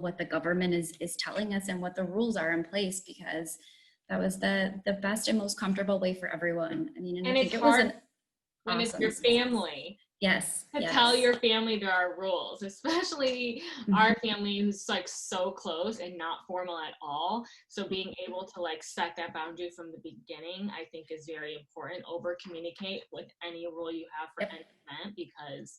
what the government is telling us and what the rules are in place, because that was the best and most comfortable way for everyone. I mean, and I think it was an when it's awesome your success. family. Yes. To yes. tell your family there are rules, especially our family who's like so close and not formal at all. So being able to like set that boundary from the beginning, I think is very important. Over communicate with any rule you have for any event, because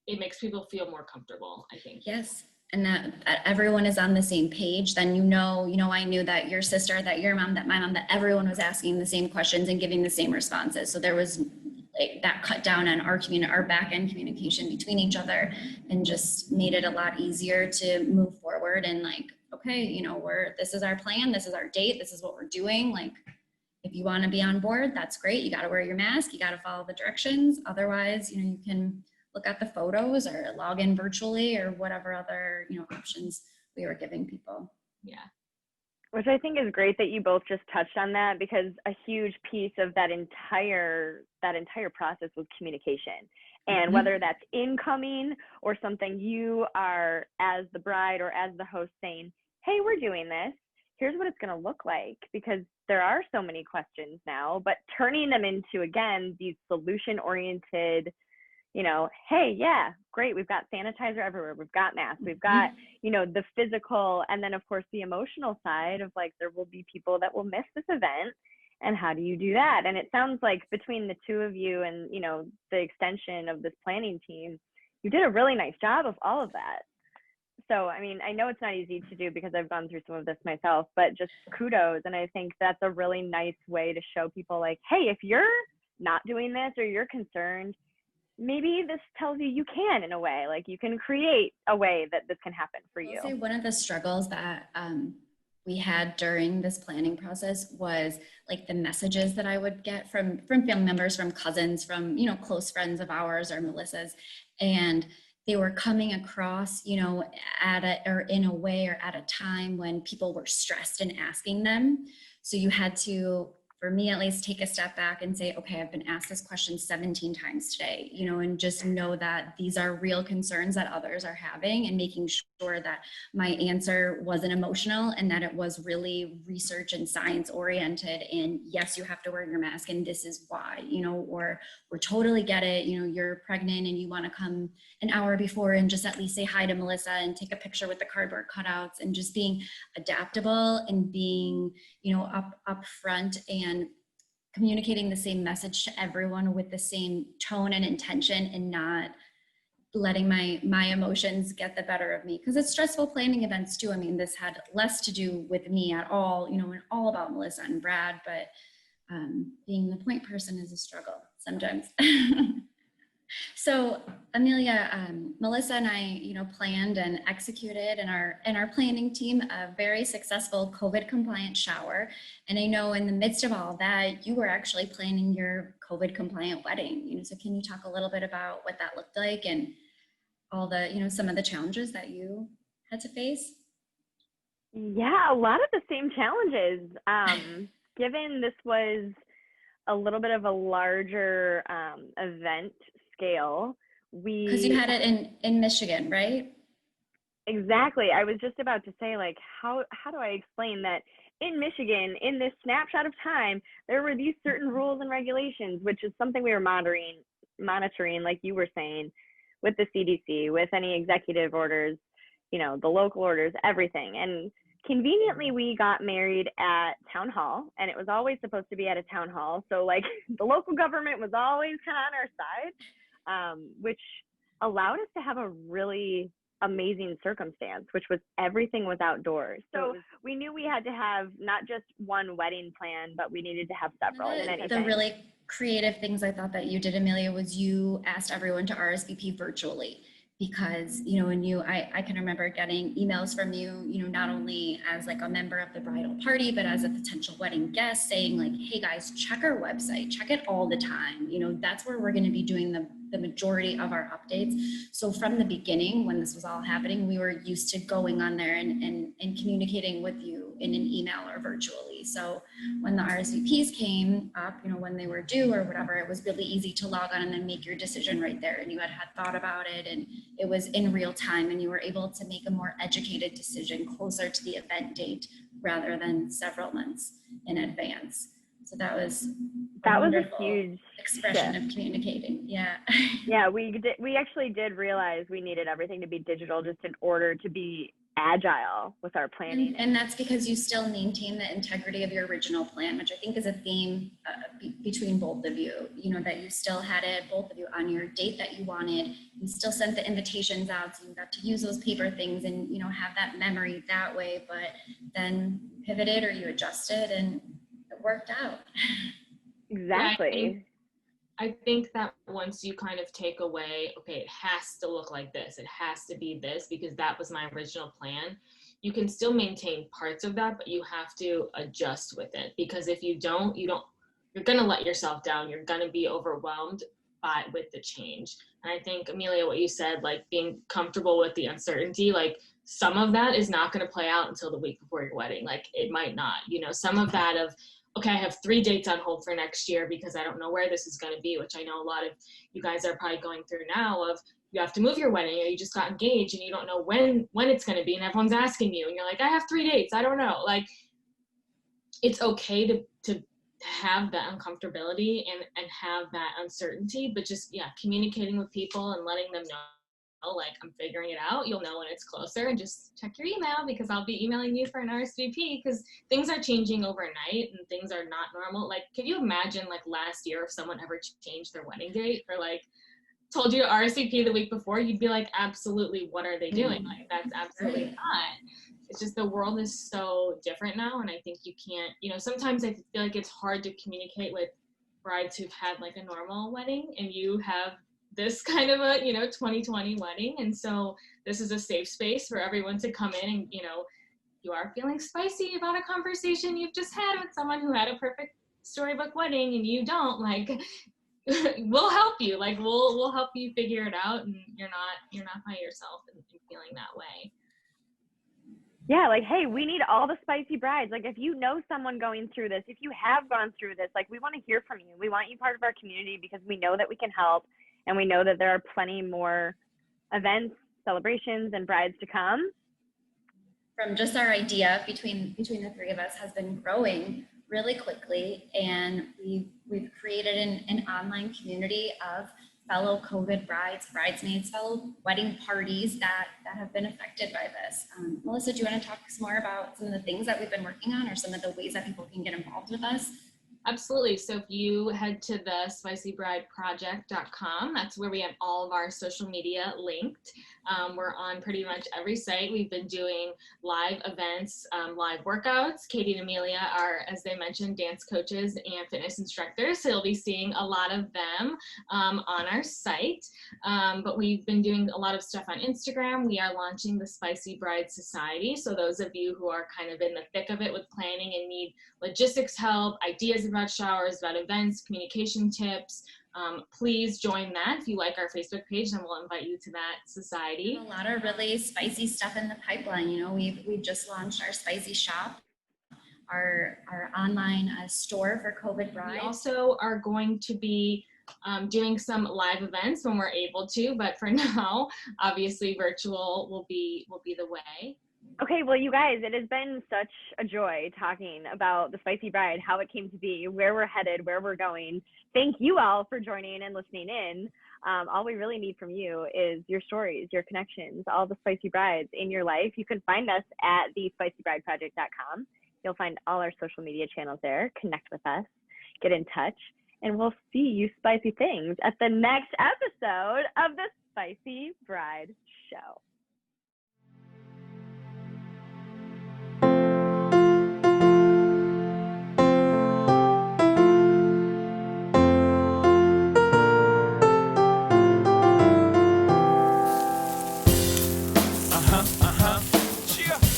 it makes people feel more comfortable, I think. Yes. And that everyone is on the same page, then you know, I knew that your sister, that your mom, that my mom, that everyone was asking the same questions and giving the same responses. So there was like that cut down on our back end communication between each other, and just made it a lot easier to move forward. And like, okay, you know, this is our plan, this is our date, this is what we're doing. Like, if you want to be on board, that's great. You got to wear your mask, you got to follow the directions. Otherwise, you know, you can look at the photos or log in virtually or whatever other, you know, options we were giving people. Yeah. Which I think is great that you both just touched on that, because a huge piece of that entire process was communication. And whether that's incoming or something you are, as the bride or as the host, saying, hey, we're doing this, here's what it's going to look like, because there are so many questions now, but turning them into, again, these solution-oriented, you know, hey, yeah, great, we've got sanitizer everywhere, we've got masks, we've got, you know, the physical, and then of course the emotional side of like, there will be people that will miss this event, and how do you do that? And it sounds like between the two of you and, you know, the extension of this planning team, you did a really nice job of all of that. So, I mean, I know it's not easy to do because I've gone through some of this myself, but just kudos. And I think that's a really nice way to show people like, hey, if you're not doing this or you're concerned, maybe this tells you you can, in a way, like you can create a way that this can happen for you. I'll say one of the struggles that we had during this planning process was like the messages that I would get from family members, from cousins, from, you know, close friends of ours or Melissa's, and they were coming across, you know, in a way or at a time when people were stressed and asking them. So you had to, for me at least, take a step back and say, okay, I've been asked this question 17 times today, you know, and just know that these are real concerns that others are having, and making sure that my answer wasn't emotional and that it was really research and science oriented. And yes, you have to wear your mask and this is why, you know, or we're totally get it, you know, you're pregnant and you want to come an hour before and just at least say hi to Melissa and take a picture with the cardboard cutouts, and just being adaptable and being, you know, up front and communicating the same message to everyone with the same tone and intention, and not letting my emotions get the better of me, because it's stressful planning events too. I mean, this had less to do with me at all, you know, and all about Melissa and Brad, but being the point person is a struggle sometimes. So Amelia, Melissa and I, you know, planned and executed in our planning team a very successful COVID compliant shower. And I know in the midst of all that, you were actually planning your COVID compliant wedding. You know, so can you talk a little bit about what that looked like and all the, you know, some of the challenges that you had to face? Yeah, a lot of the same challenges. Given this was a little bit of a larger event scale, because you had it in Michigan, right? Exactly. I was just about to say, like, how do I explain that in Michigan, in this snapshot of time, there were these certain rules and regulations, which is something we were monitoring, like you were saying, with the CDC, with any executive orders, you know, the local orders, everything. And conveniently, we got married at town hall, and it was always supposed to be at a town hall. So like the local government was always kind of on our side, which allowed us to have a really amazing circumstance, which was everything was outdoors. So we knew we had to have not just one wedding plan, but we needed to have several. The really creative things I thought that you did, Amelia, was you asked everyone to RSVP virtually. Because, you know, and I can remember getting emails from you, you know, not only as like a member of the bridal party, but as a potential wedding guest, saying like, hey guys, check our website, check it all the time. You know, that's where we're going to be doing the majority of our updates. So from the beginning, when this was all happening, we were used to going on there and communicating with you in an email or virtually. So when the RSVPs came up, when they were due or whatever, it was really easy to log on and then make your decision right there. And you had thought about it, and it was in real time, and you were able to make a more educated decision closer to the event date rather than several months in advance. So that was a huge expression shift of communicating. Yeah. Yeah, we actually did realize we needed everything to be digital just in order to be agile with our planning. And that's because you still maintain the integrity of your original plan, which I think is a theme between both of you, that you still had it, both of you, on your date that you wanted. You still sent the invitations out, so you got to use those paper things and, have that memory that way, but then pivoted or you adjusted and it worked out. Exactly. I think that once you kind of take away, okay, it has to look like this, it has to be this, because that was my original plan, you can still maintain parts of that, but you have to adjust with it. Because if you don't, you're going to let yourself down. You're going to be overwhelmed with the change. And I think, Amelia, what you said, like being comfortable with the uncertainty, like some of that is not going to play out until the week before your wedding. Like it might not, some of that of, okay, I have 3 dates on hold for next year because I don't know where this is going to be, which I know a lot of you guys are probably going through now, of you have to move your wedding or you just got engaged and you don't know when it's going to be, and everyone's asking you and you're like, I have 3 dates, I don't know. Like, it's okay to have that uncomfortability and have that uncertainty, but just, communicating with people and letting them know, like, I'm figuring it out. You'll know when it's closer, and just check your email because I'll be emailing you for an RSVP, because things are changing overnight and things are not normal. Like, can you imagine, like, last year if someone ever changed their wedding date or like told you to RSVP the week before? You'd be like, absolutely, what are they doing? Like, that's absolutely not. It's just the world is so different now, and I think you can't, sometimes I feel like it's hard to communicate with brides who've had like a normal wedding and you have this kind of a 2020 wedding, and so this is a safe space for everyone to come in and you are feeling spicy about a conversation you've just had with someone who had a perfect storybook wedding and you don't, like, we'll help you, like we'll help you figure it out, and you're not by yourself in feeling that way. Yeah, like, hey, we need all the spicy brides. Like, if you know someone going through this, if you have gone through this, like, we want to hear from you. We want you part of our community because we know that we can help. And we know that there are plenty more events, celebrations, and brides to come. From just our idea between the 3 of us has been growing really quickly, and we've created an online community of fellow COVID brides, bridesmaids, fellow wedding parties that have been affected by this. Melissa, do you want to talk some more about some of the things that we've been working on or some of the ways that people can get involved with us? Absolutely. So if you head to the spicybrideproject.com, that's where we have all of our social media linked. We're on pretty much every site. We've been doing live events, live workouts. Katie and Amelia are, as they mentioned, dance coaches and fitness instructors. So you'll be seeing a lot of them on our site. But we've been doing a lot of stuff on Instagram. We are launching the Spicy Bride Society. So those of you who are kind of in the thick of it with planning and need logistics help, ideas about showers, about events, communication tips, please join that. If you like our Facebook page, then we'll invite you to that society. A lot of really spicy stuff in the pipeline. We've just launched our spicy shop, our online store for COVID brides. We also are going to be doing some live events when we're able to, but for now, obviously virtual will be the way. Okay, well, you guys, it has been such a joy talking about the Spicy Bride, how it came to be, where we're headed, where we're going. Thank you all for joining and listening in. All we really need from you is your stories, your connections, all the Spicy Brides in your life. You can find us at thespicybrideproject.com. You'll find all our social media channels there. Connect with us, get in touch, and we'll see you spicy things at the next episode of the Spicy Bride Show.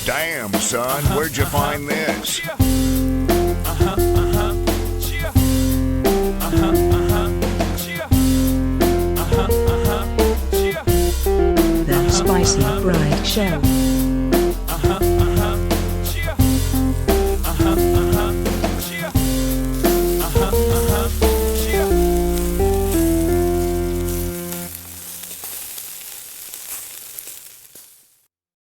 Damn, son, where'd you find this? Spicy Bride Show.